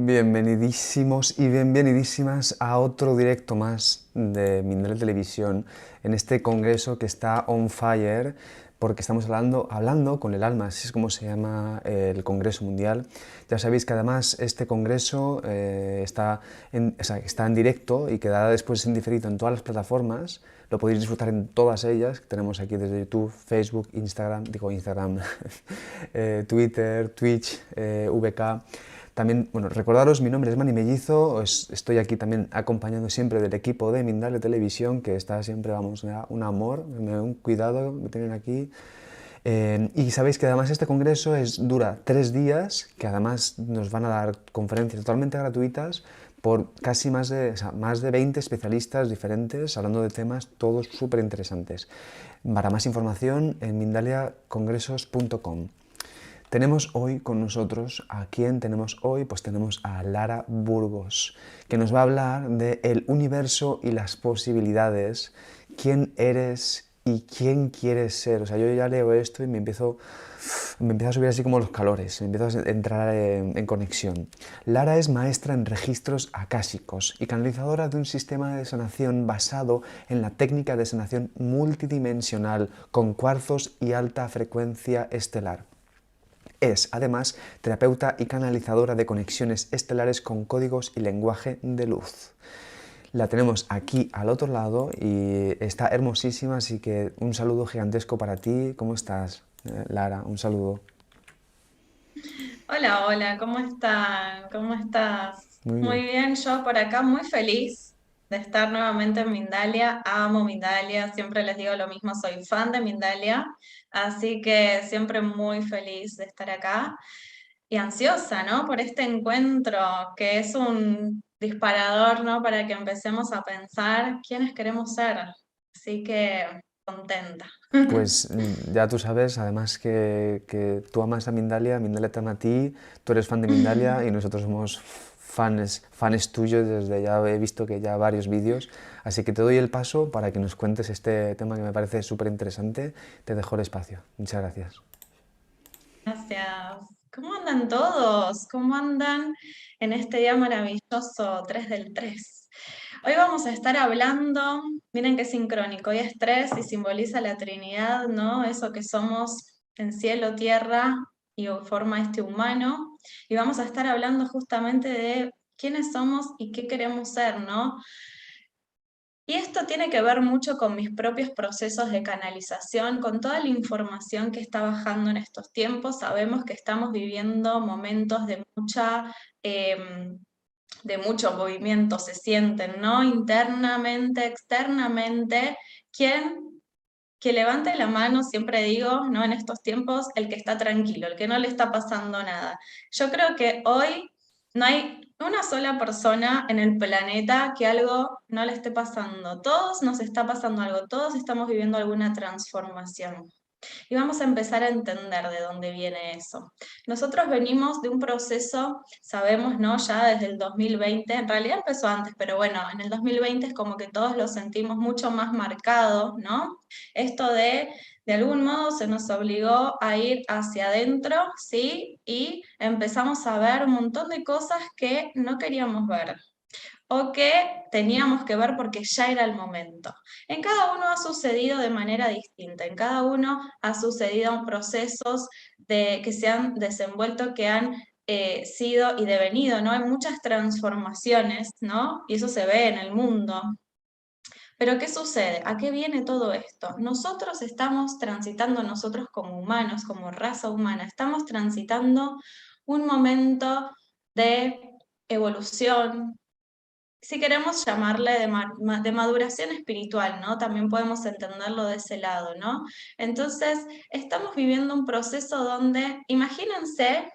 Bienvenidísimos y bienvenidísimas a otro directo más de Mindalia Televisión en este congreso que está on fire porque estamos hablando con el alma, así es como se llama el Congreso Mundial. Ya sabéis que además este congreso está en directo y quedará después en diferido en todas las plataformas. Lo podéis disfrutar en todas ellas que tenemos aquí desde YouTube, Facebook, Instagram, Twitter, Twitch, VK. También, bueno, recordaros, mi nombre es Manny Mellizo, estoy aquí también acompañando siempre del equipo de Mindalia Televisión, que está siempre, vamos, un amor, un cuidado que tienen aquí. Y sabéis que además este congreso dura 3 días, que además nos van a dar conferencias totalmente gratuitas por casi más de 20 especialistas diferentes, hablando de temas todos súper interesantes. Para más información en mindaliacongresos.com. Tenemos hoy con nosotros, ¿a quién tenemos hoy? Pues tenemos a Lara Burgos, que nos va a hablar de el universo y las posibilidades, quién eres y quién quieres ser. O sea, yo ya leo esto y me empieza a subir así como los calores, me empiezo a entrar en conexión. Lara es maestra en registros akáshicos y canalizadora de un sistema de sanación basado en la técnica de sanación multidimensional con cuarzos y alta frecuencia estelar. Es, además, terapeuta y canalizadora de conexiones estelares con códigos y lenguaje de luz. La tenemos aquí al otro lado y está hermosísima, así que un saludo gigantesco para ti. ¿Cómo estás, Lara? Un saludo. Hola, hola, ¿cómo están? ¿Cómo estás? Muy Muy bien. bien, yo por acá muy feliz de estar nuevamente en Mindalia. Amo Mindalia, siempre les digo lo mismo, soy fan de Mindalia, así que siempre muy feliz de estar acá y ansiosa, ¿no? Por este encuentro que es un disparador, ¿no? Para que empecemos a pensar quiénes queremos ser. Así que contenta. Pues ya tú sabes, además que tú amas a Mindalia, Mindalia te ama a ti, tú eres fan de Mindalia y nosotros somos fans tuyos desde ya he visto que ya varios vídeos, así que te doy el paso para que nos cuentes este tema que me parece súper interesante. Te dejo el espacio. Muchas gracias. Gracias. ¿Cómo andan todos? ¿Cómo andan en este día maravilloso 3 del 3? Hoy vamos a estar hablando, miren qué sincrónico, hoy es 3 y simboliza la Trinidad, ¿no? Eso que somos en cielo, tierra y forma este humano. Y vamos a estar hablando justamente de quiénes somos y qué queremos ser, ¿no? Y esto tiene que ver mucho con mis propios procesos de canalización, con toda la información que está bajando en estos tiempos. Sabemos que estamos viviendo momentos de mucho movimiento, se sienten, ¿no? Internamente, externamente. ¿Quién que levante la mano, siempre digo, ¿no? En estos tiempos, el que está tranquilo, el que no le está pasando nada? Yo creo que hoy no hay una sola persona en el planeta que algo no le esté pasando. Todos nos está pasando algo, todos estamos viviendo alguna transformación. Y vamos a empezar a entender de dónde viene eso. Nosotros venimos de un proceso, sabemos, ¿no? Ya desde el 2020, en realidad empezó antes, pero bueno, en el 2020 es como que todos lo sentimos mucho más marcado, ¿no? Esto de algún modo se nos obligó a ir hacia adentro, ¿sí? Y empezamos a ver un montón de cosas que no queríamos ver o que teníamos que ver porque ya era el momento. En cada uno ha sucedido de manera distinta, en cada uno ha sucedido procesos que se han desenvuelto, que han sido y devenido, ¿no? Hay muchas transformaciones, ¿no? Y eso se ve en el mundo. Pero ¿qué sucede? ¿A qué viene todo esto? Nosotros estamos transitando, nosotros como humanos, como raza humana, estamos transitando un momento de evolución, si queremos llamarle de maduración espiritual, ¿no? También podemos entenderlo de ese lado, ¿no? Entonces, estamos viviendo un proceso donde, imagínense,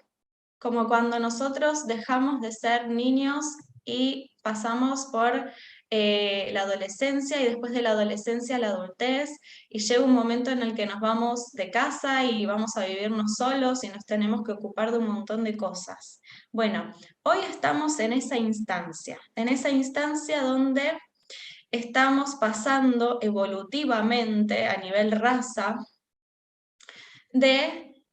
como cuando nosotros dejamos de ser niños y pasamos por la adolescencia y después de la adolescencia la adultez y llega un momento en el que nos vamos de casa y vamos a vivirnos solos y nos tenemos que ocupar de un montón de cosas. Bueno, hoy estamos en esa instancia donde estamos pasando evolutivamente a nivel raza de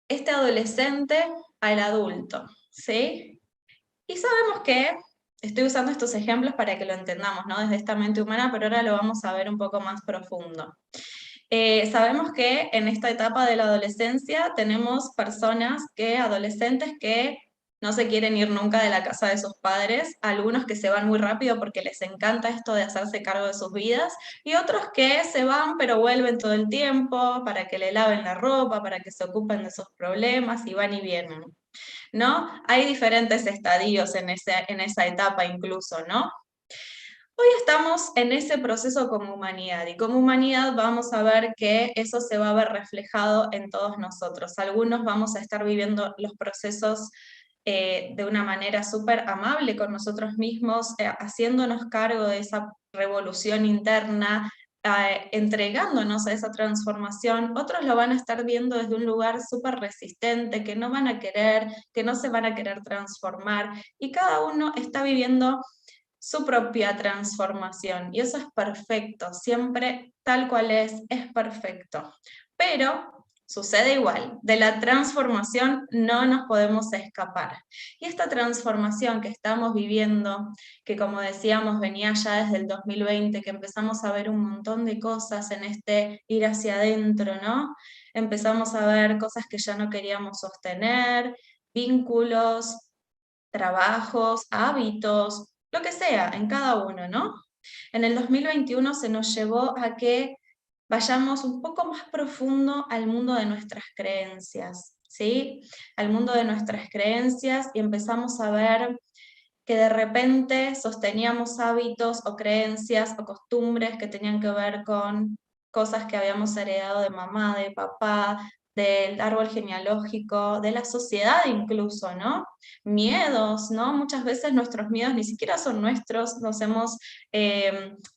este adolescente al adulto, ¿sí? Y sabemos que, estoy usando estos ejemplos para que lo entendamos, ¿no? Desde esta mente humana, pero ahora lo vamos a ver un poco más profundo. Sabemos que en esta etapa de la adolescencia tenemos adolescentes que no se quieren ir nunca de la casa de sus padres, algunos que se van muy rápido porque les encanta esto de hacerse cargo de sus vidas, y otros que se van pero vuelven todo el tiempo para que le laven la ropa, para que se ocupen de sus problemas y van y vienen, ¿no? Hay diferentes estadios en esa etapa incluso, ¿no? Hoy estamos en ese proceso como humanidad, y como humanidad vamos a ver que eso se va a ver reflejado en todos nosotros. Algunos vamos a estar viviendo los procesos de una manera súper amable con nosotros mismos, haciéndonos cargo de esa revolución interna, entregándonos a esa transformación. Otros lo van a estar viendo desde un lugar súper resistente, que no van a querer, que no se van a querer transformar, y cada uno está viviendo su propia transformación, y eso es perfecto, siempre tal cual es perfecto. Pero sucede igual, de la transformación no nos podemos escapar. Y esta transformación que estamos viviendo, que como decíamos venía ya desde el 2020, que empezamos a ver un montón de cosas en este ir hacia adentro, ¿no? Empezamos a ver cosas que ya no queríamos sostener, vínculos, trabajos, hábitos, lo que sea, en cada uno, ¿no? En el 2021 se nos llevó a que vayamos un poco más profundo al mundo de nuestras creencias, ¿sí? Al mundo de nuestras creencias, y empezamos a ver que de repente sosteníamos hábitos o creencias o costumbres que tenían que ver con cosas que habíamos heredado de mamá, de papá, del árbol genealógico, de la sociedad incluso, ¿no? Miedos, ¿no? Muchas veces nuestros miedos ni siquiera son nuestros, los hemos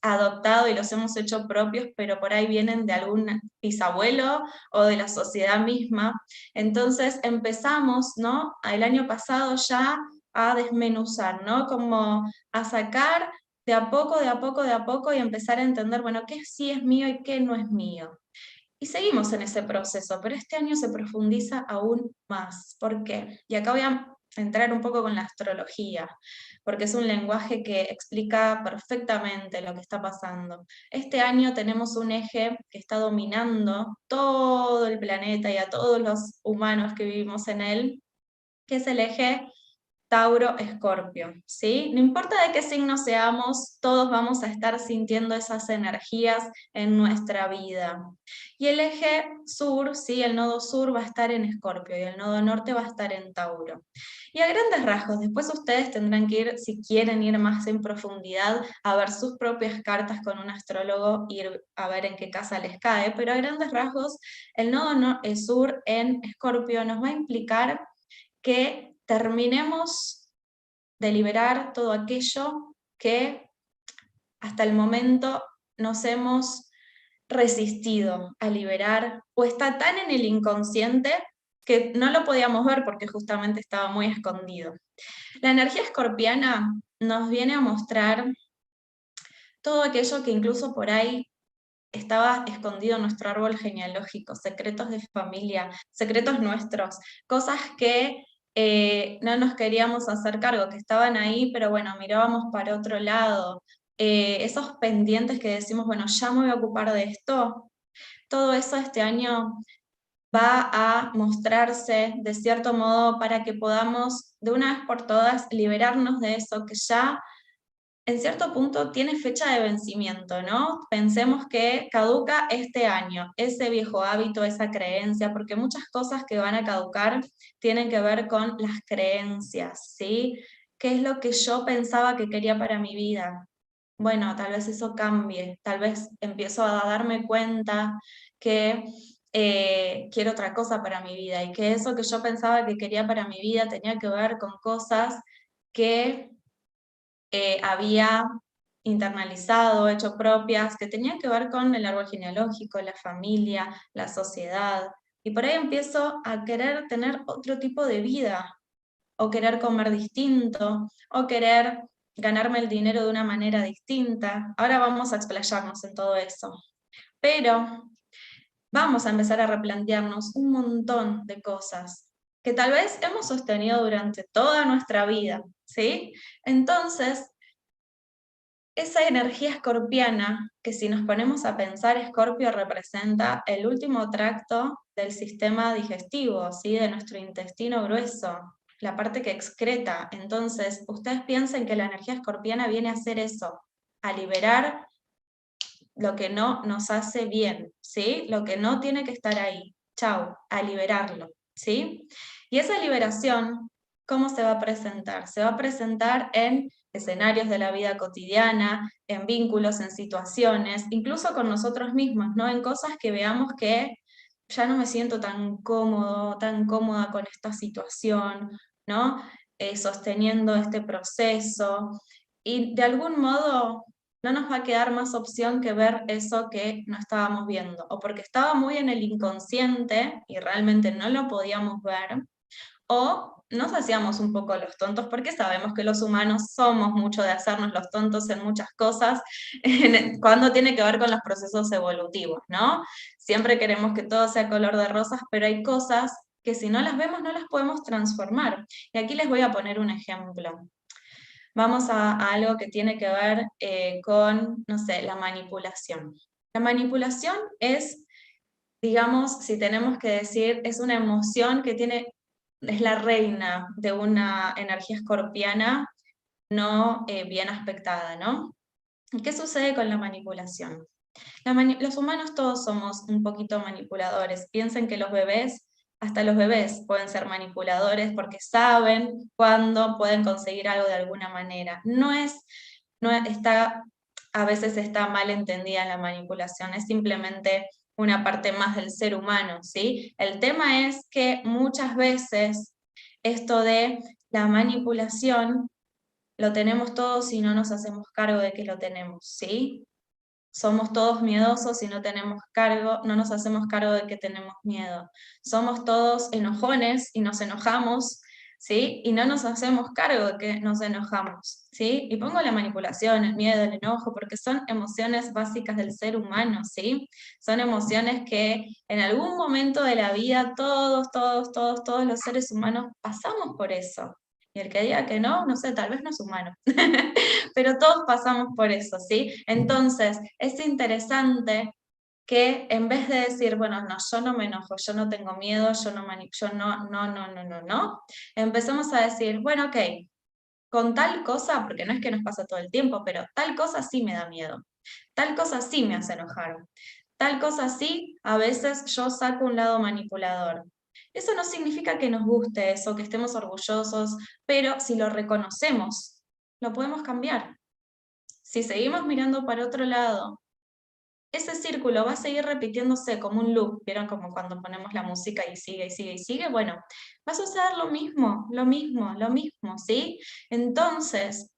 adoptado y los hemos hecho propios, pero por ahí vienen de algún bisabuelo o de la sociedad misma. Entonces empezamos, ¿no? El año pasado ya a desmenuzar, ¿no? Como a sacar de a poco, de a poco, de a poco, y empezar a entender, bueno, qué sí es mío y qué no es mío. Y seguimos en ese proceso, pero este año se profundiza aún más. ¿Por qué? Y acá voy a entrar un poco con la astrología, porque es un lenguaje que explica perfectamente lo que está pasando. Este año tenemos un eje que está dominando todo el planeta y a todos los humanos que vivimos en él, que es el eje Tauro-Escorpio, ¿sí? No importa de qué signo seamos, todos vamos a estar sintiendo esas energías en nuestra vida. Y el eje sur, ¿sí? El nodo sur va a estar en Escorpio y el nodo norte va a estar en Tauro. Y a grandes rasgos, después ustedes tendrán que ir, si quieren ir más en profundidad, a ver sus propias cartas con un astrólogo, ir a ver en qué casa les cae, pero a grandes rasgos, el nodo sur en Escorpio nos va a implicar que terminemos de liberar todo aquello que hasta el momento nos hemos resistido a liberar, o está tan en el inconsciente que no lo podíamos ver porque justamente estaba muy escondido. La energía escorpiana nos viene a mostrar todo aquello que incluso por ahí estaba escondido en nuestro árbol genealógico, secretos de familia, secretos nuestros, cosas que no nos queríamos hacer cargo, que estaban ahí, pero bueno, mirábamos para otro lado. Esos pendientes que decimos, bueno, ya me voy a ocupar de esto. Todo eso este año va a mostrarse de cierto modo para que podamos de una vez por todas liberarnos de eso que ya en cierto punto tiene fecha de vencimiento, ¿no? Pensemos que caduca este año, ese viejo hábito, esa creencia, porque muchas cosas que van a caducar tienen que ver con las creencias, ¿sí? ¿Qué es lo que yo pensaba que quería para mi vida? Bueno, tal vez eso cambie, tal vez empiezo a darme cuenta que quiero otra cosa para mi vida, y que eso que yo pensaba que quería para mi vida tenía que ver con cosas que había internalizado, hecho propias, que tenían que ver con el árbol genealógico, la familia, la sociedad, y por ahí empiezo a querer tener otro tipo de vida, o querer comer distinto, o querer ganarme el dinero de una manera distinta. Ahora vamos a explayarnos en todo eso. Pero vamos a empezar a replantearnos un montón de cosas que tal vez hemos sostenido durante toda nuestra vida, ¿sí? Entonces, esa energía escorpiana, que si nos ponemos a pensar, Escorpio representa el último tracto del sistema digestivo, ¿sí? De nuestro intestino grueso, la parte que excreta. Entonces, ustedes piensen que la energía escorpiana viene a hacer eso, a liberar lo que no nos hace bien, ¿sí? Lo que no tiene que estar ahí. Chau, a liberarlo, ¿sí? Y esa liberación, ¿cómo se va a presentar? Se va a presentar en escenarios de la vida cotidiana, en vínculos, en situaciones, incluso con nosotros mismos, ¿no? En cosas que veamos que ya no me siento tan cómodo, tan cómoda con esta situación, ¿no? Sosteniendo este proceso. Y de algún modo no nos va a quedar más opción que ver eso que no estábamos viendo, o porque estaba muy en el inconsciente y realmente no lo podíamos ver, o nos hacíamos un poco los tontos, porque sabemos que los humanos somos mucho de hacernos los tontos en muchas cosas, cuando tiene que ver con los procesos evolutivos, ¿no? Siempre queremos que todo sea color de rosas, pero hay cosas que si no las vemos no las podemos transformar. Y aquí les voy a poner un ejemplo. Vamos a algo que tiene que ver con, no sé, la manipulación. La manipulación es, digamos, si tenemos que decir, es una emoción que tiene, es la reina de una energía escorpiana no bien aspectada, ¿no? ¿Qué sucede con la manipulación? Los humanos todos somos un poquito manipuladores. Piensen que los bebés, hasta los bebés pueden ser manipuladores porque saben cuándo pueden conseguir algo de alguna manera. A veces está mal entendida la manipulación, es simplemente una parte más del ser humano, ¿sí? El tema es que muchas veces esto de la manipulación lo tenemos todos y no nos hacemos cargo de que lo tenemos, ¿sí? Somos todos miedosos y no tenemos cargo, no nos hacemos cargo de que tenemos miedo. Somos todos enojones y nos enojamos, ¿sí? Y no nos hacemos cargo de que nos enojamos, ¿sí? Y pongo la manipulación, el miedo, el enojo, porque son emociones básicas del ser humano, ¿sí? Son emociones que en algún momento de la vida todos los seres humanos pasamos por eso. Y el que diga que no, no sé, tal vez no es humano. Pero todos pasamos por eso, ¿sí? Entonces, es interesante que en vez de decir, bueno, no, yo no me enojo, yo no tengo miedo, yo no, empezamos a decir, bueno, ok, con tal cosa, porque no es que nos pasa todo el tiempo, pero tal cosa sí me da miedo, tal cosa sí me hace enojar, tal cosa sí, a veces yo saco un lado manipulador. Eso no significa que nos guste eso, que estemos orgullosos, pero si lo reconocemos, lo podemos cambiar. Si seguimos mirando para otro lado, ese círculo va a seguir repitiéndose como un loop. ¿Vieron como cuando ponemos la música y sigue y sigue y sigue? Bueno, va a suceder lo mismo, lo mismo, lo mismo, ¿sí? Entonces,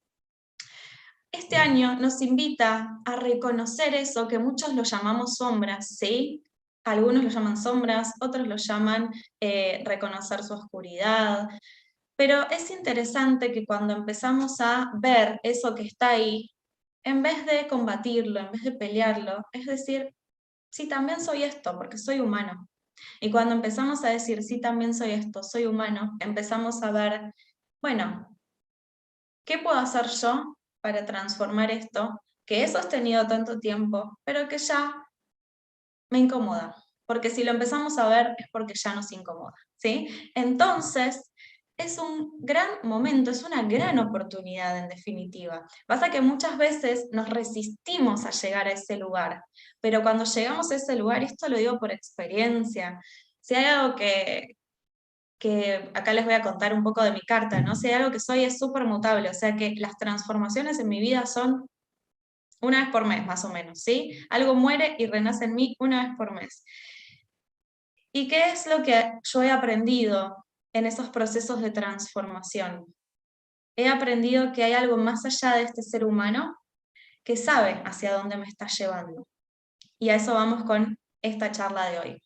este año nos invita a reconocer eso que muchos lo llamamos sombras, ¿sí? Algunos lo llaman sombras, otros lo llaman reconocer su oscuridad, pero es interesante que cuando empezamos a ver eso que está ahí, en vez de combatirlo, en vez de pelearlo, es decir, sí, también soy esto, porque soy humano. Y cuando empezamos a decir, sí, también soy esto, soy humano, empezamos a ver, bueno, ¿qué puedo hacer yo para transformar esto que he sostenido tanto tiempo, pero que ya me incomoda? Porque si lo empezamos a ver es porque ya nos incomoda, ¿sí? Entonces, es un gran momento, es una gran oportunidad en definitiva. Pasa que muchas veces nos resistimos a llegar a ese lugar, pero cuando llegamos a ese lugar, y esto lo digo por experiencia, si hay algo que acá les voy a contar un poco de mi carta, ¿no? Si hay algo que soy es súper mutable, o sea que las transformaciones en mi vida son una vez por mes, más o menos, ¿sí? Algo muere y renace en mí una vez por mes. ¿Y qué es lo que yo he aprendido en esos procesos de transformación? He aprendido que hay algo más allá de este ser humano que sabe hacia dónde me está llevando. Y a eso vamos con esta charla de hoy.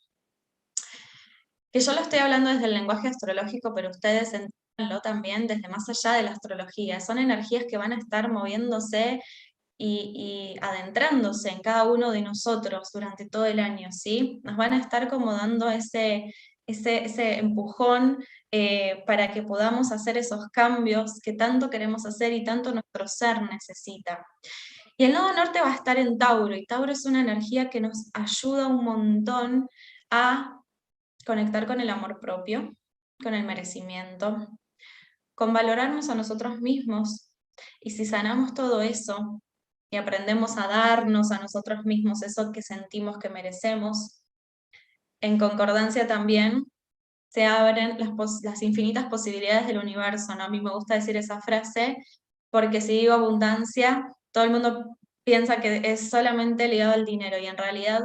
Que yo lo estoy hablando desde el lenguaje astrológico, pero ustedes entiendanlo también desde más allá de la astrología. Son energías que van a estar moviéndose y adentrándose en cada uno de nosotros durante todo el año, ¿sí? Nos van a estar como dando ese empujón para que podamos hacer esos cambios que tanto queremos hacer y tanto nuestro ser necesita. Y el nodo norte va a estar en Tauro, y Tauro es una energía que nos ayuda un montón a conectar con el amor propio, con el merecimiento, con valorarnos a nosotros mismos. Y si sanamos todo eso y aprendemos a darnos a nosotros mismos eso que sentimos que merecemos, en concordancia también se abren las infinitas posibilidades del universo, ¿no? A mí me gusta decir esa frase porque si digo abundancia, todo el mundo piensa que es solamente ligado al dinero y en realidad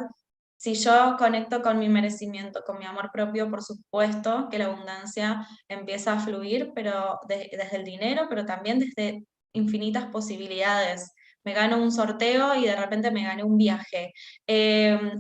si yo conecto con mi merecimiento, con mi amor propio, por supuesto que la abundancia empieza a fluir, pero desde el dinero, pero también desde infinitas posibilidades. Me gano un sorteo y de repente me gané un viaje.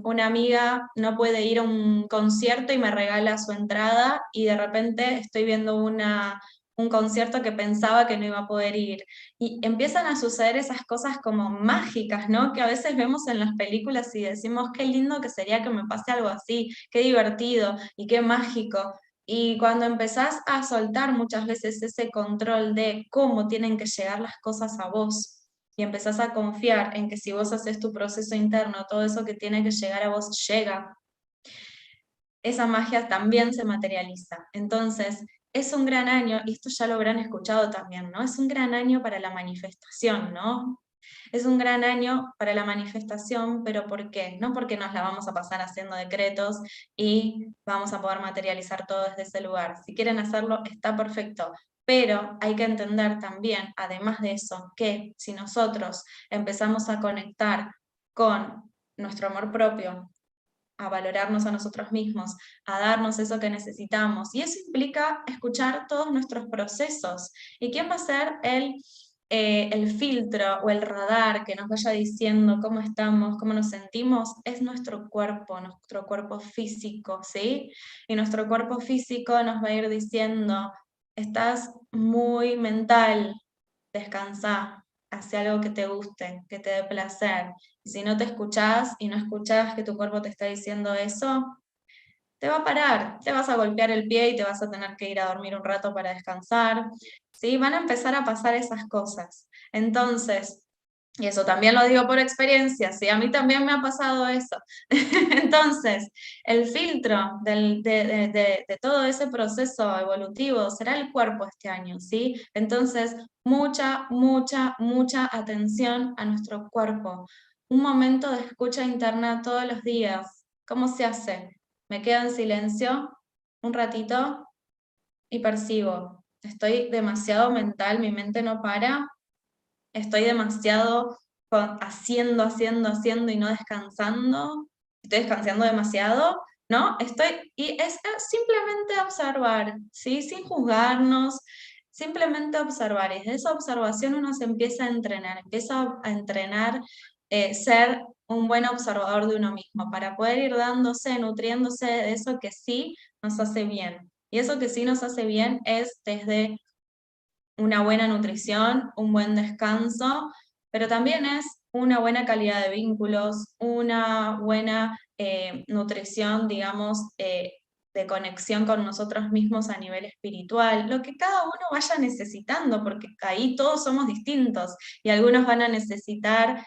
Una amiga no puede ir a un concierto y me regala su entrada y de repente estoy viendo un concierto que pensaba que no iba a poder ir. Y empiezan a suceder esas cosas como mágicas, ¿no? Que a veces vemos en las películas y decimos, qué lindo que sería que me pase algo así, qué divertido y qué mágico. Y cuando empezás a soltar muchas veces ese control de cómo tienen que llegar las cosas a vos, y empezás a confiar en que si vos haces tu proceso interno, todo eso que tiene que llegar a vos llega, esa magia también se materializa. Entonces, es un gran año, y esto ya lo habrán escuchado también, ¿no? Es un gran año para la manifestación, ¿no? Es un gran año para la manifestación, pero ¿por qué? No porque nos la vamos a pasar haciendo decretos y vamos a poder materializar todo desde ese lugar. Si quieren hacerlo, está perfecto. Pero hay que entender también, además de eso, que si nosotros empezamos a conectar con nuestro amor propio, a valorarnos a nosotros mismos, a darnos eso que necesitamos. Y eso implica escuchar todos nuestros procesos. ¿Y quién va a ser el filtro o el radar que nos vaya diciendo cómo estamos, cómo nos sentimos? Es nuestro cuerpo físico, ¿sí? Y nuestro cuerpo físico nos va a ir diciendo, estás muy mental, descansa, hacia algo que te guste, que te dé placer. Y si no te escuchás y no escuchás que tu cuerpo te está diciendo eso, te va a parar, te vas a golpear el pie y te vas a tener que ir a dormir un rato para descansar. ¿Sí? Van a empezar a pasar esas cosas. Entonces, y eso también lo digo por experiencia, sí, a mí también me ha pasado eso. Entonces, el filtro de todo ese proceso evolutivo será el cuerpo este año, ¿sí? Entonces, mucha, mucha, mucha atención a nuestro cuerpo. Un momento de escucha interna todos los días. ¿Cómo se hace? Me quedo en silencio un ratito y percibo. Estoy demasiado mental, mi mente no para, estoy demasiado haciendo y no descansando, estoy descansando demasiado, ¿no? Y es simplemente observar, ¿sí? Sin juzgarnos, simplemente observar. Y desde esa observación uno se empieza a entrenar ser un buen observador de uno mismo, para poder ir dándose, nutriéndose de eso que sí nos hace bien. Y eso que sí nos hace bien es desde una buena nutrición, un buen descanso, pero también es una buena calidad de vínculos, una buena nutrición, digamos, de conexión con nosotros mismos a nivel espiritual, lo que cada uno vaya necesitando, porque ahí todos somos distintos y algunos van a necesitar,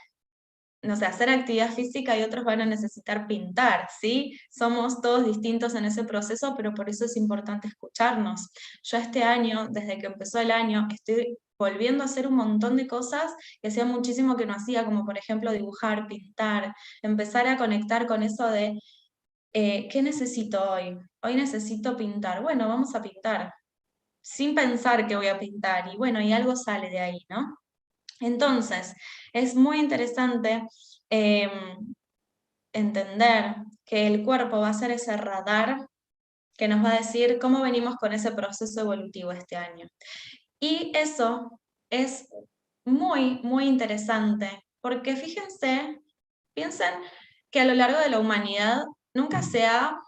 no sé, hacer actividad física y otros van a necesitar pintar, ¿sí? Somos todos distintos en ese proceso, pero por eso es importante escucharnos. Yo este año, desde que empezó el año, estoy volviendo a hacer un montón de cosas que hacía muchísimo que no hacía, como por ejemplo dibujar, pintar, empezar a conectar con eso de, ¿qué necesito hoy? Hoy necesito pintar. Bueno, vamos a pintar, sin pensar que voy a pintar, y bueno, y algo sale de ahí, ¿no? Entonces, es muy interesante eh, entender que el cuerpo va a ser ese radar que nos va a decir cómo venimos con ese proceso evolutivo este año. Y eso es muy, muy interesante, porque fíjense, piensen que a lo largo de la humanidad nunca se ha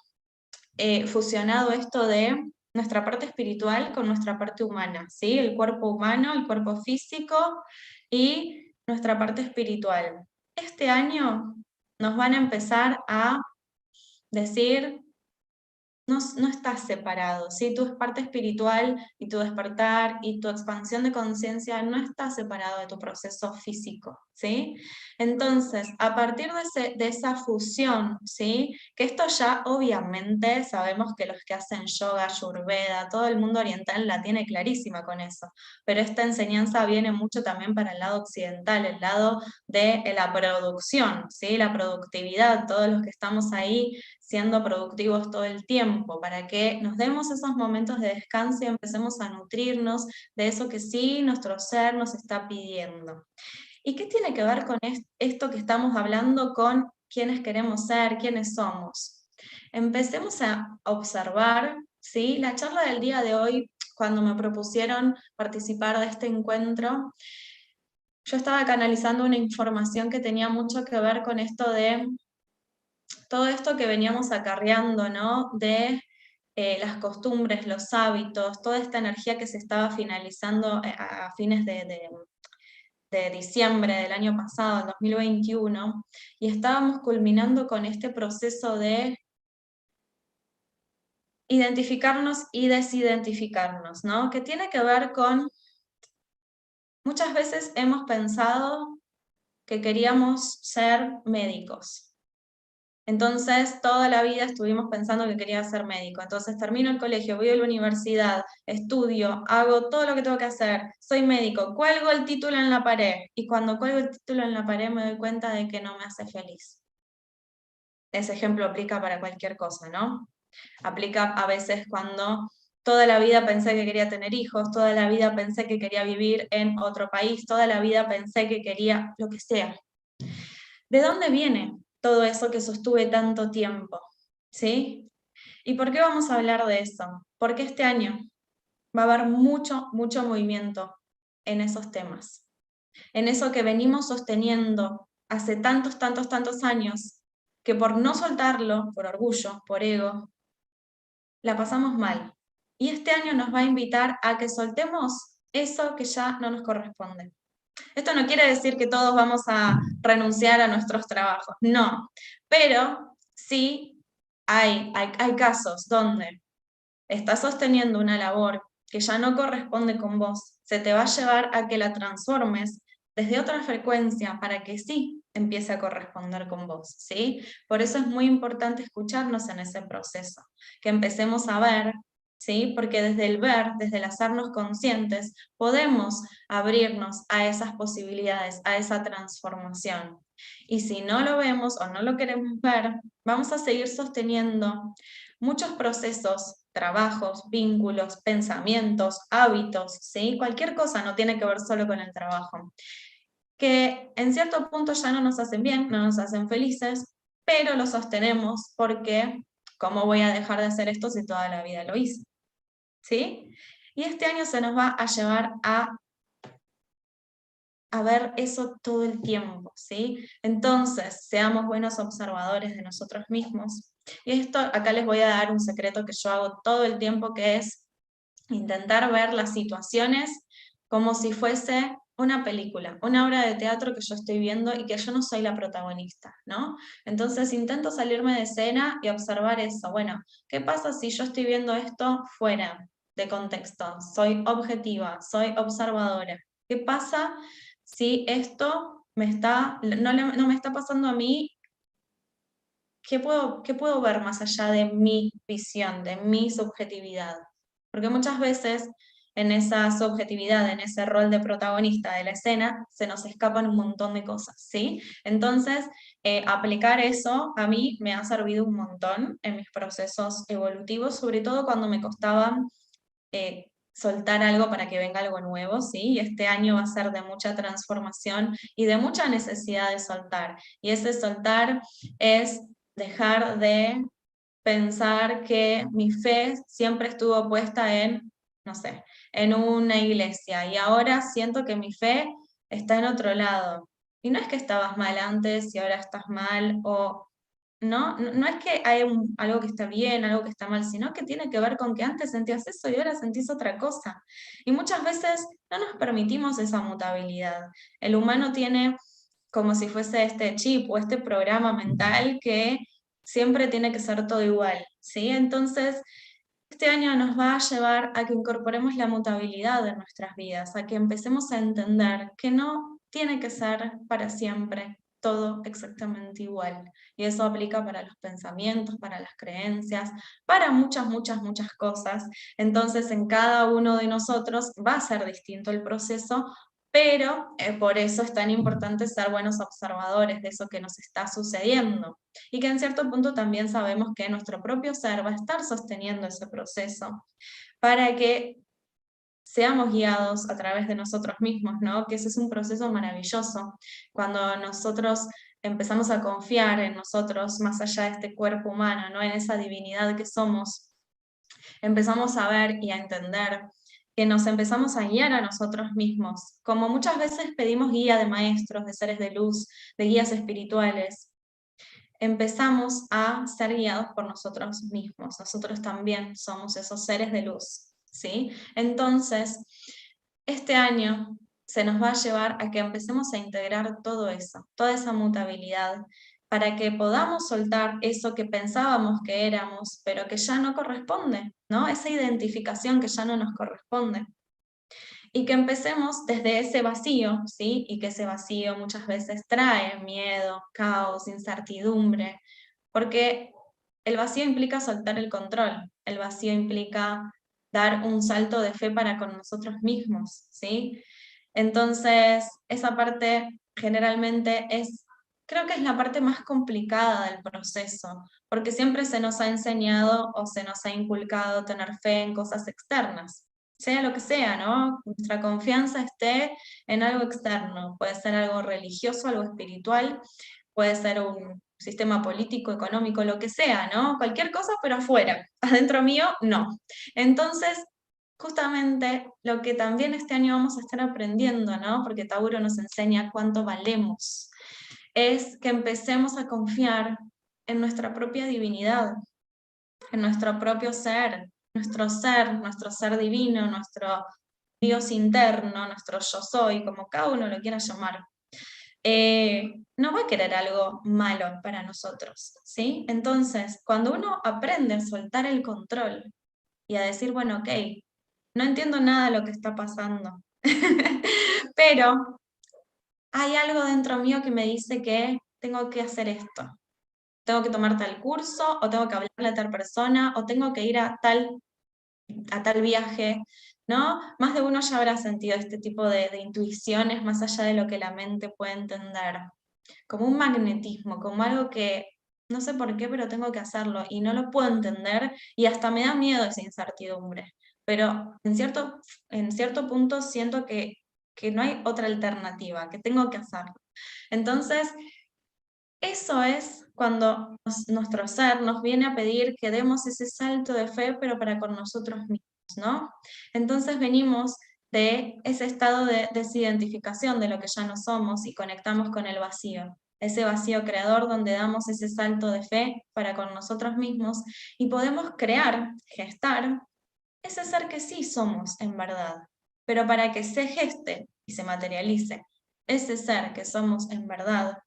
fusionado esto de nuestra parte espiritual con nuestra parte humana, ¿sí? El cuerpo humano, el cuerpo físico y nuestra parte espiritual. Este año nos van a empezar a decir, no estás separado, ¿sí? Tu parte espiritual y tu despertar y tu expansión de conciencia no está separado de tu proceso físico, ¿sí? Entonces, a partir de esa fusión, ¿sí? Que esto ya obviamente sabemos que los que hacen yoga, ayurveda, todo el mundo oriental la tiene clarísima con eso, pero esta enseñanza viene mucho también para el lado occidental, el lado de la producción, ¿sí? La productividad, todos los que estamos ahí siendo productivos todo el tiempo, para que nos demos esos momentos de descanso y empecemos a nutrirnos de eso que sí nuestro ser nos está pidiendo. ¿Y qué tiene que ver con esto que estamos hablando con quiénes queremos ser, quiénes somos? Empecemos a observar, ¿sí? La charla del día de hoy, cuando me propusieron participar de este encuentro, yo estaba canalizando una información que tenía mucho que ver con esto de todo esto que veníamos acarreando, ¿no? De las costumbres, los hábitos, toda esta energía que se estaba finalizando a fines de diciembre del año pasado, el 2021, y estábamos culminando con este proceso de identificarnos y desidentificarnos, ¿no? Que tiene que ver con, muchas veces hemos pensado que queríamos ser médicos. Entonces, toda la vida estuvimos pensando que quería ser médico. Entonces, termino el colegio, voy a la universidad, estudio, hago todo lo que tengo que hacer, soy médico, cuelgo el título en la pared. Y cuando cuelgo el título en la pared me doy cuenta de que no me hace feliz. Ese ejemplo aplica para cualquier cosa, ¿no? Aplica a veces cuando toda la vida pensé que quería tener hijos, toda la vida pensé que quería vivir en otro país, toda la vida pensé que quería lo que sea. ¿De dónde viene todo eso que sostuve tanto tiempo? ¿Sí? ¿Y por qué vamos a hablar de eso? Porque este año va a haber mucho, mucho movimiento en esos temas, en eso que venimos sosteniendo hace tantos, tantos, tantos años, que por no soltarlo, por orgullo, por ego, la pasamos mal. Y este año nos va a invitar a que soltemos eso que ya no nos corresponde. Esto no quiere decir que todos vamos a renunciar a nuestros trabajos, no, pero sí hay casos donde estás sosteniendo una labor que ya no corresponde con vos, se te va a llevar a que la transformes desde otra frecuencia para que sí empiece a corresponder con vos, ¿sí? Por eso es muy importante escucharnos en ese proceso, que empecemos a ver, ¿sí? Porque desde el ver, desde el hacernos conscientes, podemos abrirnos a esas posibilidades, a esa transformación. Y si no lo vemos o no lo queremos ver, vamos a seguir sosteniendo muchos procesos, trabajos, vínculos, pensamientos, hábitos, ¿sí? Cualquier cosa no tiene que ver solo con el trabajo, que en cierto punto ya no nos hacen bien, no nos hacen felices, pero lo sostenemos porque ¿cómo voy a dejar de hacer esto si toda la vida lo hice? ¿Sí? Y este año se nos va a llevar a ver eso todo el tiempo, ¿sí? Entonces, seamos buenos observadores de nosotros mismos. Y esto, acá les voy a dar un secreto que yo hago todo el tiempo, que es intentar ver las situaciones como si fuese una película, una obra de teatro que yo estoy viendo y que yo no soy la protagonista, ¿no? Entonces intento salirme de escena y observar eso. Bueno, ¿qué pasa si yo estoy viendo esto fuera de contexto? Soy objetiva, soy observadora. ¿Qué pasa si esto no me está pasando a mí? ¿Qué puedo ver más allá de mi visión, de mi subjetividad? Porque muchas veces en esa subjetividad, en ese rol de protagonista de la escena, se nos escapan un montón de cosas, ¿sí? Entonces, aplicar eso a mí me ha servido un montón en mis procesos evolutivos, sobre todo cuando me costaba soltar algo para que venga algo nuevo, ¿sí? Y este año va a ser de mucha transformación y de mucha necesidad de soltar. Y ese soltar es dejar de pensar que mi fe siempre estuvo puesta en, no sé, en una iglesia y ahora siento que mi fe está en otro lado. Y no es que estabas mal antes y ahora estás mal, o no es que hay algo que está bien, algo que está mal, sino que tiene que ver con que antes sentías eso y ahora sentís otra cosa. Y muchas veces no nos permitimos esa mutabilidad. El humano tiene como si fuese este chip o este programa mental que siempre tiene que ser todo igual, ¿sí? Entonces, este año nos va a llevar a que incorporemos la mutabilidad en nuestras vidas, a que empecemos a entender que no tiene que ser para siempre todo exactamente igual. Y eso aplica para los pensamientos, para las creencias, para muchas, muchas, muchas cosas. Entonces, en cada uno de nosotros va a ser distinto el proceso, pero por eso es tan importante ser buenos observadores de eso que nos está sucediendo. Y que en cierto punto también sabemos que nuestro propio ser va a estar sosteniendo ese proceso para que seamos guiados a través de nosotros mismos, ¿no? Que ese es un proceso maravilloso. Cuando nosotros empezamos a confiar en nosotros, más allá de este cuerpo humano, ¿no? En esa divinidad que somos, empezamos a ver y a entender que nos empezamos a guiar a nosotros mismos, como muchas veces pedimos guía de maestros, de seres de luz, de guías espirituales, empezamos a ser guiados por nosotros mismos. Nosotros también somos esos seres de luz, ¿sí? Entonces, este año se nos va a llevar a que empecemos a integrar todo eso, toda esa mutabilidad, para que podamos soltar eso que pensábamos que éramos, pero que ya no corresponde, ¿no? Esa identificación que ya no nos corresponde. Y que empecemos desde ese vacío, ¿sí? Y que ese vacío muchas veces trae miedo, caos, incertidumbre, porque el vacío implica soltar el control, el vacío implica dar un salto de fe para con nosotros mismos, ¿sí? Entonces, esa parte generalmente creo que es la parte más complicada del proceso, porque siempre se nos ha enseñado o se nos ha inculcado tener fe en cosas externas, sea lo que sea, ¿no? Nuestra confianza esté en algo externo, puede ser algo religioso, algo espiritual, puede ser un sistema político, económico, lo que sea, ¿no? Cualquier cosa, pero afuera. Adentro mío, no. Entonces, justamente lo que también este año vamos a estar aprendiendo, ¿no? Porque Tauro nos enseña cuánto valemos, es que empecemos a confiar en nuestra propia divinidad, en nuestro propio ser, nuestro ser divino, nuestro Dios interno, nuestro yo soy, como cada uno lo quiera llamar. No va a querer algo malo para nosotros, ¿sí? Entonces, cuando uno aprende a soltar el control y a decir, bueno, ok, no entiendo nada de lo que está pasando, pero hay algo dentro mío que me dice que tengo que hacer esto, tengo que tomar tal curso, o tengo que hablarle a tal persona, o tengo que ir a tal viaje, ¿no? Más de uno ya habrá sentido este tipo de intuiciones más allá de lo que la mente puede entender, como un magnetismo, como algo que no sé por qué, pero tengo que hacerlo y no lo puedo entender y hasta me da miedo esa incertidumbre. Pero en cierto punto siento que no hay otra alternativa, que tengo que hacerlo. Entonces, eso es cuando nuestro ser nos viene a pedir que demos ese salto de fe, pero para con nosotros mismos, ¿no? Entonces venimos de ese estado de desidentificación de lo que ya no somos y conectamos con el vacío, ese vacío creador donde damos ese salto de fe para con nosotros mismos y podemos crear, gestar ese ser que sí somos en verdad, pero para que se geste y se materialice ese ser que somos en verdad,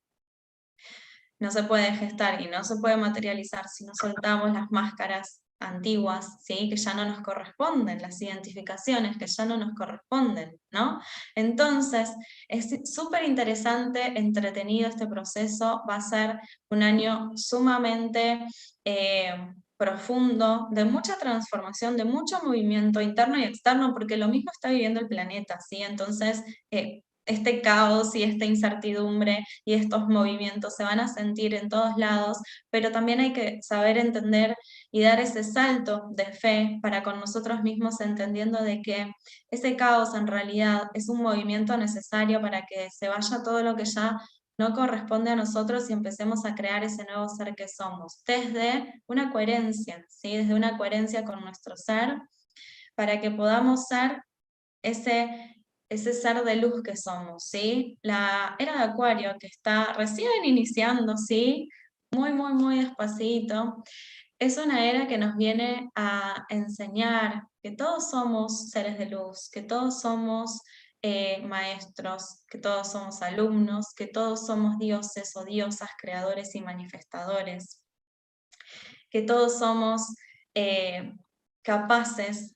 no se puede gestar y no se puede materializar si no soltamos las máscaras antiguas, ¿sí? Que ya no nos corresponden, las identificaciones que ya no nos corresponden, ¿no? Entonces, es súper interesante, entretenido este proceso, va a ser un año sumamente profundo, de mucha transformación, de mucho movimiento interno y externo, porque lo mismo está viviendo el planeta, ¿sí? Entonces, este caos y esta incertidumbre y estos movimientos se van a sentir en todos lados, pero también hay que saber entender y dar ese salto de fe para con nosotros mismos, entendiendo de que ese caos en realidad es un movimiento necesario para que se vaya todo lo que ya no corresponde a nosotros y empecemos a crear ese nuevo ser que somos, desde una coherencia, ¿sí? Desde una coherencia con nuestro ser, para que podamos ser ese ser de luz que somos, ¿sí? La era de Acuario que está recién iniciando, ¿sí? Muy, muy, muy despacito. Es una era que nos viene a enseñar que todos somos seres de luz, que todos somos maestros, que todos somos alumnos, que todos somos dioses o diosas, creadores y manifestadores. que todos somos capaces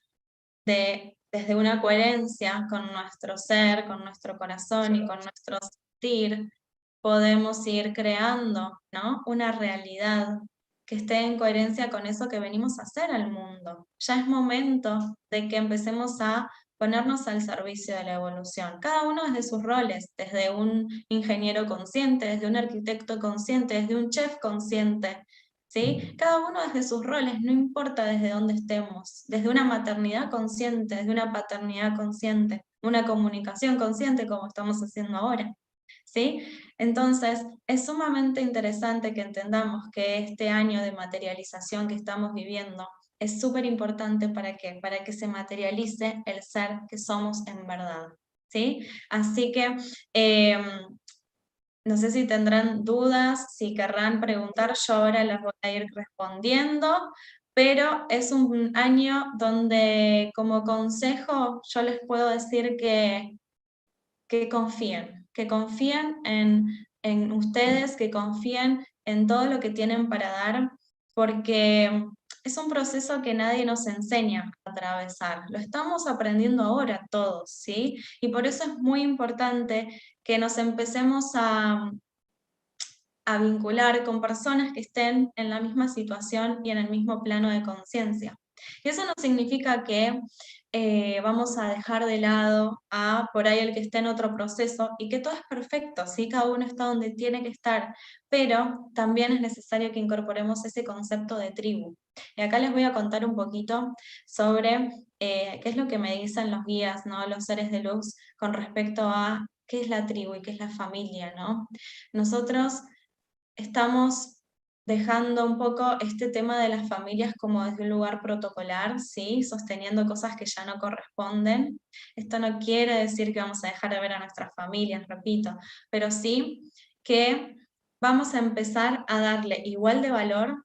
de, desde una coherencia con nuestro ser, con nuestro corazón y con nuestro sentir, podemos ir creando, ¿no?, una realidad que esté en coherencia con eso que venimos a hacer al mundo. Ya es momento de que empecemos a ponernos al servicio de la evolución, cada uno desde sus roles, desde un ingeniero consciente, desde un arquitecto consciente, desde un chef consciente, ¿sí? Cada uno desde sus roles, no importa desde dónde estemos, desde una maternidad consciente, desde una paternidad consciente, una comunicación consciente como estamos haciendo ahora, ¿sí? Entonces, es sumamente interesante que entendamos que este año de materialización que estamos viviendo es súper importante ¿para qué? Para que se materialice el ser que somos en verdad, ¿sí? Así que no sé si tendrán dudas, si querrán preguntar, yo ahora las voy a ir respondiendo, pero es un año donde como consejo yo les puedo decir que confíen en ustedes, que confíen en todo lo que tienen para dar, porque es un proceso que nadie nos enseña a atravesar, lo estamos aprendiendo ahora todos, ¿sí? Y por eso es muy importante que nos empecemos a vincular con personas que estén en la misma situación y en el mismo plano de conciencia. Y eso no significa que vamos a dejar de lado a por ahí el que esté en otro proceso y que todo es perfecto, ¿sí? Cada uno está donde tiene que estar, pero también es necesario que incorporemos ese concepto de tribu. Y acá les voy a contar un poquito sobre qué es lo que me dicen los guías, ¿no?, los seres de luz, con respecto a qué es la tribu y qué es la familia, ¿no? Nosotros estamos dejando un poco este tema de las familias como desde un lugar protocolar, ¿sí? Sosteniendo cosas que ya no corresponden. Esto no quiere decir que vamos a dejar de ver a nuestras familias, repito, pero sí que vamos a empezar a darle igual de valor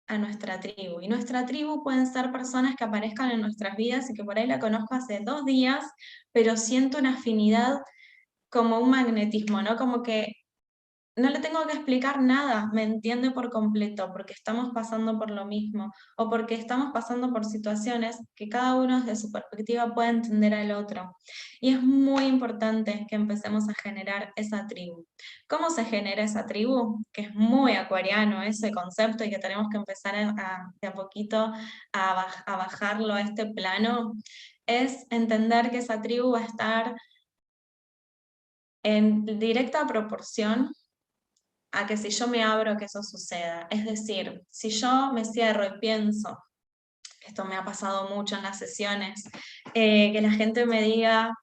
a nuestra tribu. Y nuestra tribu pueden ser personas que aparezcan en nuestras vidas y que por ahí la conozco hace 2 días, pero siento una afinidad como un magnetismo, ¿no? Como que no le tengo que explicar nada, me entiende por completo, porque estamos pasando por lo mismo, o porque estamos pasando por situaciones que cada uno desde su perspectiva puede entender al otro. Y es muy importante que empecemos a generar esa tribu. ¿Cómo se genera esa tribu? Que es muy acuariano ese concepto y que tenemos que empezar de a poquito a bajarlo a este plano, es entender que esa tribu va a estar en directa proporción a que si yo me abro que eso suceda. Es decir, si yo me cierro y pienso, esto me ha pasado mucho en las sesiones, que la gente me diga,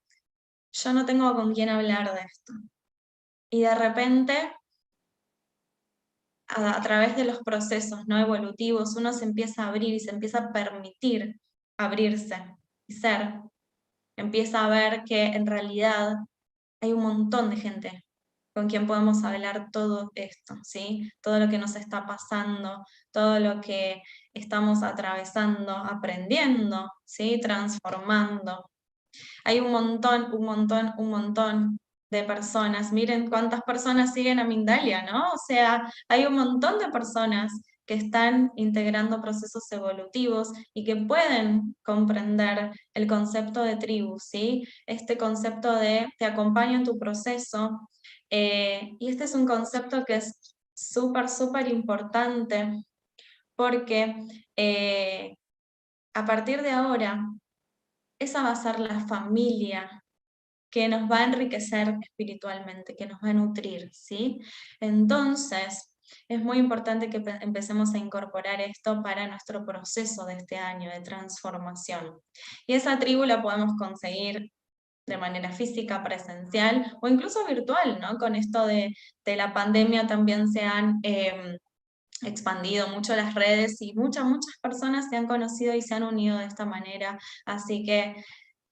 yo no tengo con quién hablar de esto. Y de repente, a través de los procesos no evolutivos, uno se empieza a abrir y se empieza a permitir abrirse y ser. Empieza a ver que en realidad hay un montón de gente con quien podemos hablar todo esto, ¿sí? Todo lo que nos está pasando, todo lo que estamos atravesando, aprendiendo, ¿sí? Transformando. Hay un montón de personas. Miren cuántas personas siguen a Mindalia, ¿no? O sea, hay un montón de personas que están integrando procesos evolutivos y que pueden comprender el concepto de tribu, ¿sí? Este concepto de te acompaño en tu proceso. Y este es un concepto que es súper, súper importante porque a partir de ahora, esa va a ser la familia que nos va a enriquecer espiritualmente, que nos va a nutrir, ¿sí? Entonces, es muy importante que empecemos a incorporar esto para nuestro proceso de este año de transformación. Y esa tribu la podemos conseguir de manera física, presencial o incluso virtual, ¿no? Con esto de la pandemia también se han expandido mucho las redes y muchas personas se han conocido y se han unido de esta manera, así que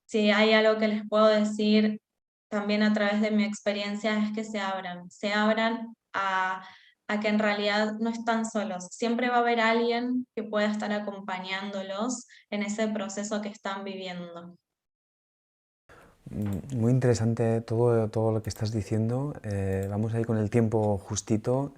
si hay algo que les puedo decir también a través de mi experiencia es que se abran a que en realidad no están solos. Siempre va a haber alguien que pueda estar acompañándolos en ese proceso que están viviendo. Muy interesante todo lo que estás diciendo. Vamos a ir con el tiempo justito.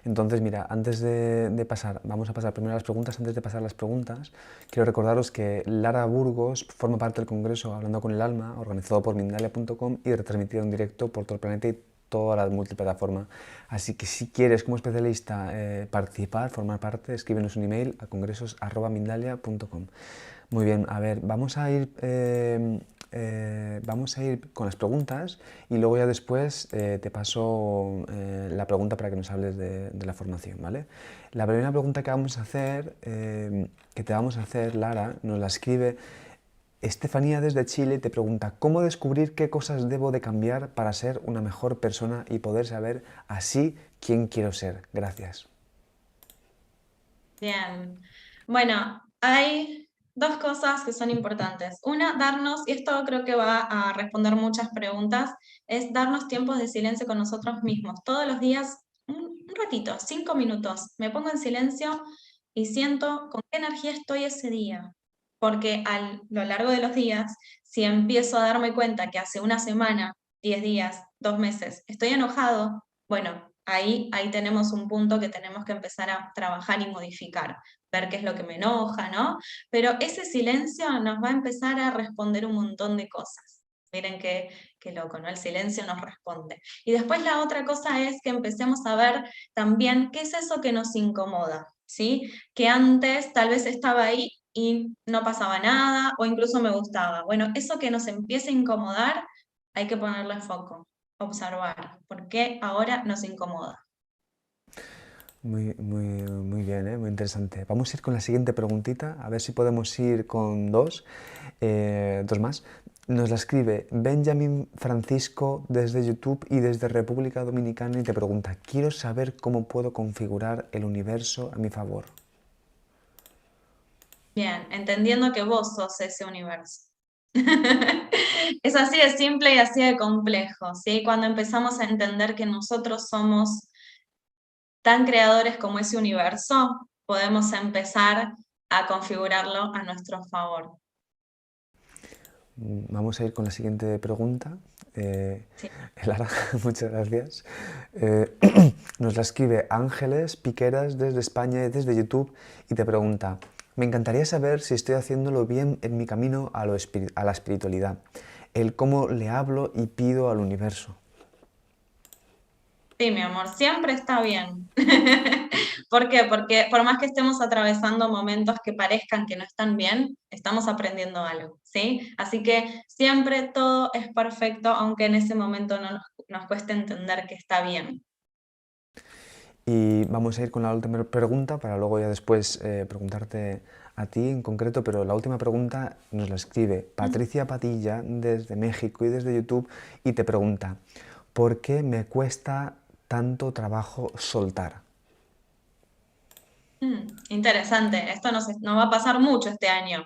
Entonces, mira, antes de pasar, vamos a pasar primero a las preguntas. Antes de pasar a las preguntas, quiero recordaros que Lara Burgos forma parte del Congreso Hablando con el Alma, organizado por Mindalia.com y retransmitido en directo por todo el planeta y toda la multiplataforma. Así que si quieres como especialista participar, formar parte, escríbenos un email a congresos@mindalia.com. Muy bien, a ver, vamos a ir con las preguntas y luego ya después te paso la pregunta para que nos hables de la formación, ¿vale? La primera pregunta que vamos a hacer, que te vamos a hacer, Lara, nos la escribe Estefanía desde Chile y te pregunta ¿cómo descubrir qué cosas debo de cambiar para ser una mejor persona y poder saber así quién quiero ser? Gracias. Bien. Bueno, hay dos cosas que son importantes. Una, darnos, y esto creo que va a responder muchas preguntas, es darnos tiempos de silencio con nosotros mismos. Todos los días, un ratito, 5 minutos, me pongo en silencio y siento con qué energía estoy ese día. Porque a lo largo de los días, si empiezo a darme cuenta que hace una semana, 10 días, 2 meses, estoy enojado, bueno, ahí tenemos un punto que tenemos que empezar a trabajar y modificar, ver qué es lo que me enoja, ¿no? Pero ese silencio nos va a empezar a responder un montón de cosas. Miren qué loco, ¿no? El silencio nos responde. Y después la otra cosa es que empecemos a ver también qué es eso que nos incomoda, ¿sí? Que antes tal vez estaba ahí y no pasaba nada, o incluso me gustaba. Bueno, eso que nos empieza a incomodar, hay que ponerle foco, observar, por qué ahora nos incomoda. Muy bien, muy interesante. Vamos a ir con la siguiente preguntita, a ver si podemos ir con dos más. Nos la escribe Benjamin Francisco desde YouTube y desde República Dominicana y te pregunta, quiero saber cómo puedo configurar el universo a mi favor. Bien, entendiendo que vos sos ese universo. Es así de simple y así de complejo, ¿sí? Cuando empezamos a entender que nosotros somos tan creadores como ese universo, podemos empezar a configurarlo a nuestro favor. Vamos a ir con la siguiente pregunta. Sí. Lara, muchas gracias. Nos la escribe Ángeles Piqueras desde España y desde YouTube y te pregunta, me encantaría saber si estoy haciéndolo bien en mi camino a la espiritualidad, el cómo le hablo y pido al universo. Sí, mi amor, siempre está bien. ¿Por qué? Porque por más que estemos atravesando momentos que parezcan que no están bien, estamos aprendiendo algo, ¿sí? Así que siempre todo es perfecto, aunque en ese momento no nos cueste entender que está bien. Y vamos a ir con la última pregunta para luego ya después preguntarte a ti en concreto, pero la última pregunta nos la escribe Patricia Patilla desde México y desde YouTube y te pregunta, ¿por qué me cuesta tanto trabajo soltar? Interesante, esto nos va a pasar mucho este año.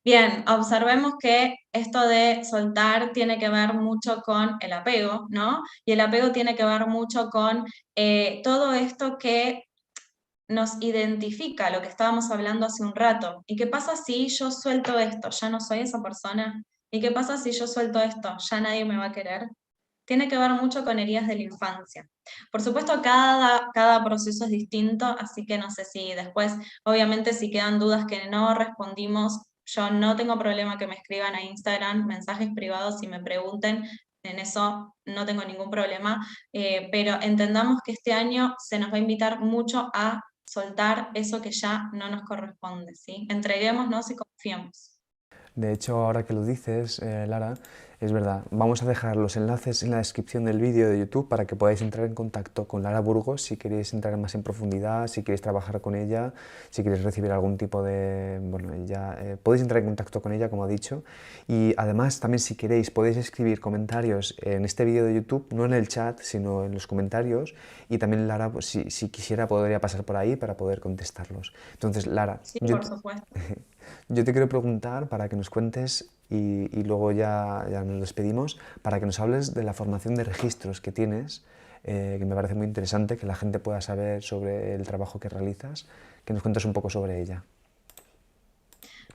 Bien, observemos que esto de soltar tiene que ver mucho con el apego, ¿no? Y el apego tiene que ver mucho con todo esto que nos identifica, lo que estábamos hablando hace un rato. ¿Y qué pasa si yo suelto esto? ¿Ya no soy esa persona? ¿Y qué pasa si yo suelto esto? ¿Ya nadie me va a querer? Tiene que ver mucho con heridas de la infancia. Por supuesto, cada proceso es distinto, así que no sé si después, obviamente, si quedan dudas que no respondimos, yo no tengo problema que me escriban a Instagram mensajes privados y me pregunten, en eso no tengo ningún problema, pero entendamos que este año se nos va a invitar mucho a soltar eso que ya no nos corresponde, ¿sí? Entreguémonos y confiemos. De hecho, ahora que lo dices, Lara, es verdad. Vamos a dejar los enlaces en la descripción del vídeo de YouTube para que podáis entrar en contacto con Lara Burgos si queréis entrar más en profundidad, si queréis trabajar con ella, si queréis recibir algún tipo de... Bueno, ya podéis entrar en contacto con ella, como ha dicho. Y además, también si queréis, podéis escribir comentarios en este vídeo de YouTube, no en el chat, sino en los comentarios. Y también Lara, pues, si quisiera, podría pasar por ahí para poder contestarlos. Entonces, Lara, Sí, por supuesto. yo te quiero preguntar para que nos cuentes y luego ya nos despedimos, para que nos hables de la formación de registros que tienes, que me parece muy interesante, que la gente pueda saber sobre el trabajo que realizas, que nos cuentes un poco sobre ella.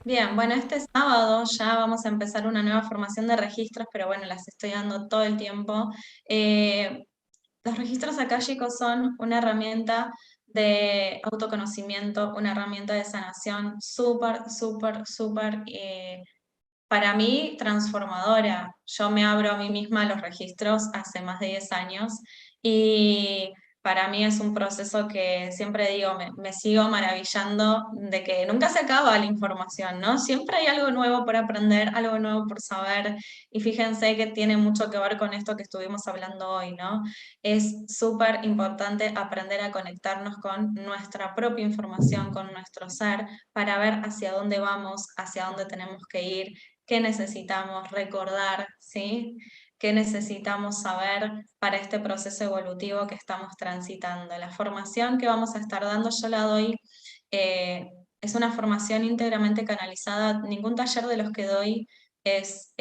Bien, bueno, este sábado ya vamos a empezar una nueva formación de registros, pero bueno, las estoy dando todo el tiempo. Eh, los registros akáshicos son una herramienta de autoconocimiento, una herramienta de sanación súper, súper, súper, para mí, transformadora. Yo me abro a mí misma los registros hace más de 10 años y para mí es un proceso que siempre digo, me sigo maravillando de que nunca se acaba la información, ¿no? Siempre hay algo nuevo por aprender, algo nuevo por saber y fíjense que tiene mucho que ver con esto que estuvimos hablando hoy, ¿no? Es súper importante aprender a conectarnos con nuestra propia información, con nuestro ser, para ver hacia dónde vamos, hacia dónde tenemos que ir, qué necesitamos recordar, ¿sí? ¿Qué necesitamos saber para este proceso evolutivo que estamos transitando? La formación que vamos a estar dando, yo la doy, es una formación íntegramente canalizada, ningún taller de los que doy es,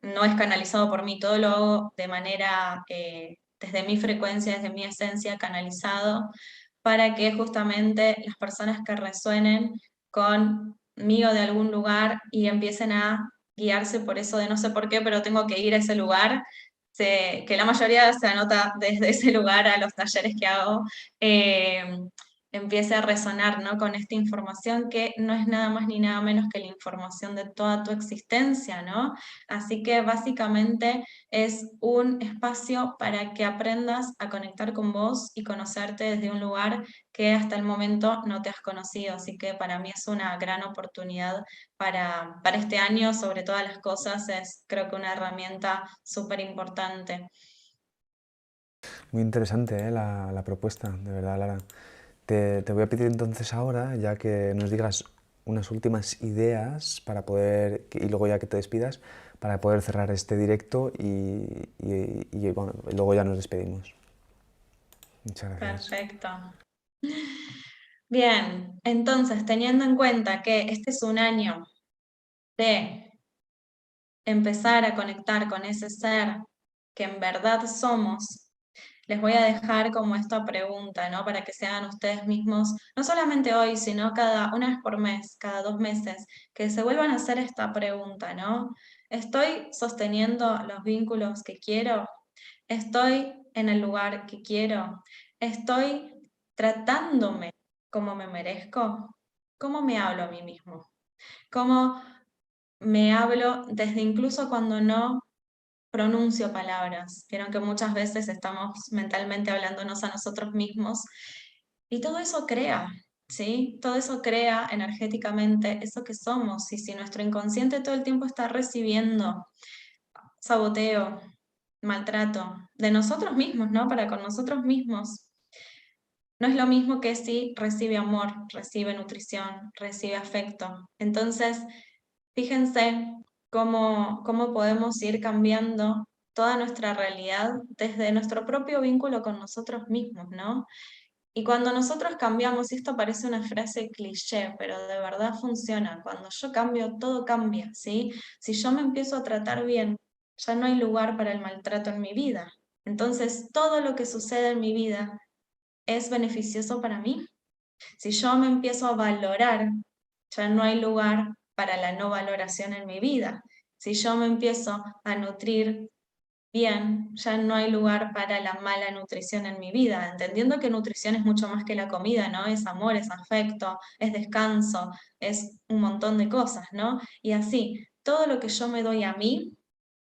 no es canalizado por mí, todo lo hago de manera, desde mi frecuencia, desde mi esencia, canalizado, para que justamente las personas que resuenen conmigo de algún lugar y empiecen a guiarse por eso de no sé por qué, pero tengo que ir a ese lugar, que la mayoría se anota desde ese lugar a los talleres que hago, eh, empiece a resonar, ¿no? Con esta información que no es nada más ni nada menos que la información de toda tu existencia, ¿no? Así que básicamente es un espacio para que aprendas a conectar con vos y conocerte desde un lugar que hasta el momento no te has conocido. Así que para mí es una gran oportunidad para este año, sobre todas las cosas, es creo que una herramienta súper importante. Muy interesante, la propuesta, de verdad, Lara. Te voy a pedir entonces ahora, ya que nos digas unas últimas ideas para poder, y luego ya que te despidas, para poder cerrar este directo y, bueno, luego ya nos despedimos. Muchas gracias. Perfecto. Bien, entonces teniendo en cuenta que este es un año de empezar a conectar con ese ser que en verdad somos, les voy a dejar como esta pregunta, ¿no? Para que se hagan ustedes mismos, no solamente hoy, sino cada una vez por mes, cada 2 meses, que se vuelvan a hacer esta pregunta, ¿no? ¿Estoy sosteniendo los vínculos que quiero? ¿Estoy en el lugar que quiero? ¿Estoy tratándome como me merezco? ¿Cómo me hablo a mí mismo? ¿Cómo me hablo desde incluso cuando no pronuncio palabras? Vieron que muchas veces estamos mentalmente hablándonos a nosotros mismos y todo eso crea, ¿sí? Todo eso crea energéticamente eso que somos y si nuestro inconsciente todo el tiempo está recibiendo saboteo, maltrato de nosotros mismos, ¿no? Para con nosotros mismos. No es lo mismo que si recibe amor, recibe nutrición, recibe afecto. Entonces, fíjense cómo podemos ir cambiando toda nuestra realidad desde nuestro propio vínculo con nosotros mismos, ¿no? Y cuando nosotros cambiamos, y esto parece una frase cliché, pero de verdad funciona, cuando yo cambio, todo cambia, ¿sí? Si yo me empiezo a tratar bien, ya no hay lugar para el maltrato en mi vida. Entonces, todo lo que sucede en mi vida es beneficioso para mí. Si yo me empiezo a valorar, ya no hay lugar para la no valoración en mi vida. Si yo me empiezo a nutrir bien, ya no hay lugar para la mala nutrición en mi vida, entendiendo que nutrición es mucho más que la comida, ¿no? Es amor, es afecto, es descanso, es un montón de cosas, ¿no? Y así, todo lo que yo me doy a mí,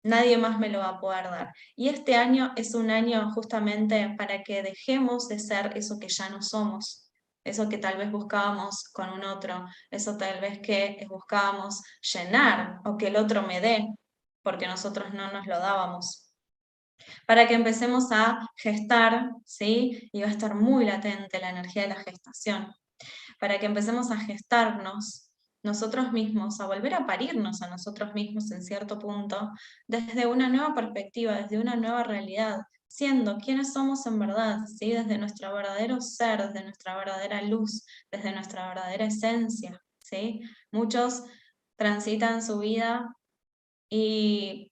nadie más me lo va a poder dar. Y este año es un año justamente para que dejemos de ser eso que ya no somos. Eso que tal vez buscábamos con un otro, eso tal vez que buscábamos llenar o que el otro me dé, porque nosotros no nos lo dábamos para que empecemos a gestar, ¿sí? Y va a estar muy latente la energía de la gestación, para que empecemos a gestarnos nosotros mismos, a volver a parirnos a nosotros mismos en cierto punto, desde una nueva perspectiva, desde una nueva realidad, siendo quienes somos en verdad, ¿sí? Desde nuestro verdadero ser, desde nuestra verdadera luz, desde nuestra verdadera esencia, ¿sí? Muchos transitan su vida y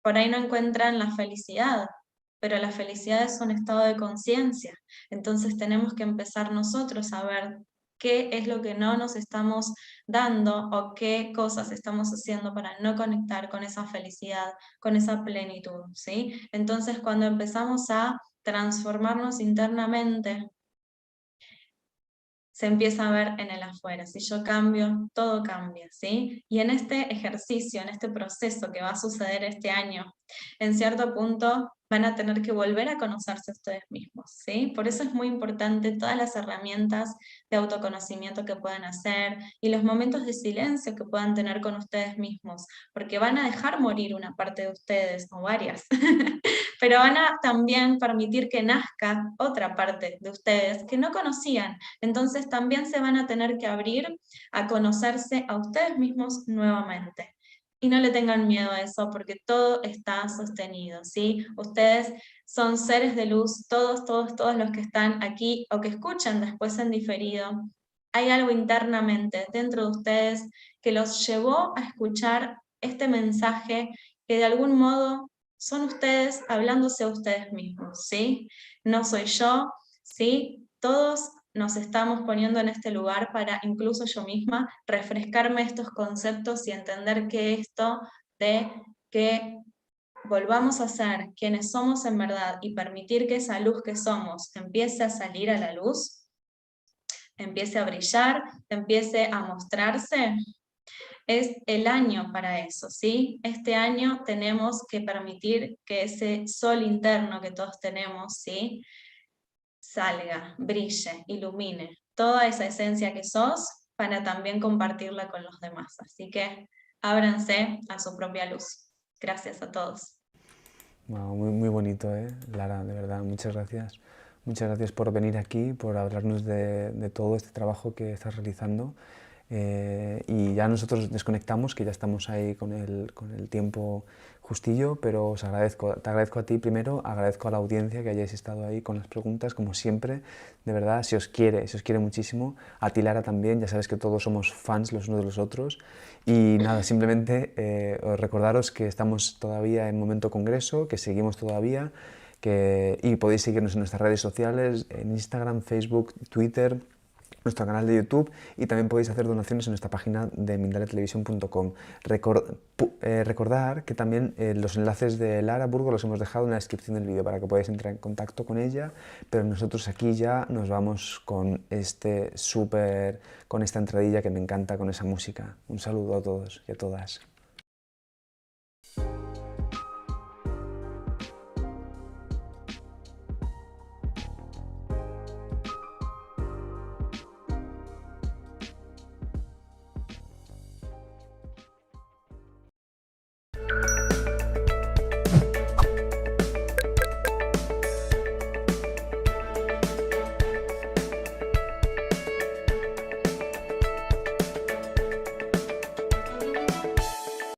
por ahí no encuentran la felicidad, pero la felicidad es un estado de conciencia. Entonces tenemos que empezar nosotros a ver qué es lo que no nos estamos dando o qué cosas estamos haciendo para no conectar con esa felicidad, con esa plenitud, ¿sí? Entonces, cuando empezamos a transformarnos internamente, se empieza a ver en el afuera. Si yo cambio, todo cambia, ¿sí? Y en este ejercicio, en este proceso que va a suceder este año, en cierto punto van a tener que volver a conocerse ustedes mismos, ¿sí? Por eso es muy importante todas las herramientas de autoconocimiento que puedan hacer y los momentos de silencio que puedan tener con ustedes mismos, porque van a dejar morir una parte de ustedes, o varias, pero van a también permitir que nazca otra parte de ustedes que no conocían. Entonces también se van a tener que abrir a conocerse a ustedes mismos nuevamente. Y no le tengan miedo a eso porque todo está sostenido, ¿sí? Ustedes son seres de luz, todos los que están aquí o que escuchan después en diferido. Hay algo internamente dentro de ustedes que los llevó a escuchar este mensaje que de algún modo son ustedes hablándose a ustedes mismos, ¿sí? No soy yo, ¿sí? Todos nos estamos poniendo en este lugar para, incluso yo misma, refrescarme estos conceptos y entender que esto de que volvamos a ser quienes somos en verdad y permitir que esa luz que somos empiece a salir a la luz, empiece a brillar, empiece a mostrarse, es el año para eso, ¿sí? Este año tenemos que permitir que ese sol interno que todos tenemos, ¿sí? Salga, brille, ilumine toda esa esencia que sos para también compartirla con los demás. Así que ábranse a su propia luz. Gracias a todos. Wow, muy, muy bonito, Lara, de verdad, muchas gracias. Muchas gracias por venir aquí, por hablarnos de todo este trabajo que estás realizando. Y ya nosotros desconectamos, que ya estamos ahí con el tiempo justillo, pero os agradezco, te agradezco a ti primero, agradezco a la audiencia que hayáis estado ahí con las preguntas, como siempre, de verdad, se os quiere muchísimo, a ti Lara también, ya sabes que todos somos fans los unos de los otros, y nada, simplemente recordaros que estamos todavía en momento congreso, que seguimos todavía, y podéis seguirnos en nuestras redes sociales, en Instagram, Facebook, Twitter, nuestro canal de YouTube, y también podéis hacer donaciones en nuestra página de mindaletelevisión.com. Recordar que también los enlaces de Lara Burgo los hemos dejado en la descripción del vídeo para que podáis entrar en contacto con ella, pero nosotros aquí ya nos vamos con con esta entradilla que me encanta, con esa música. Un saludo a todos y a todas.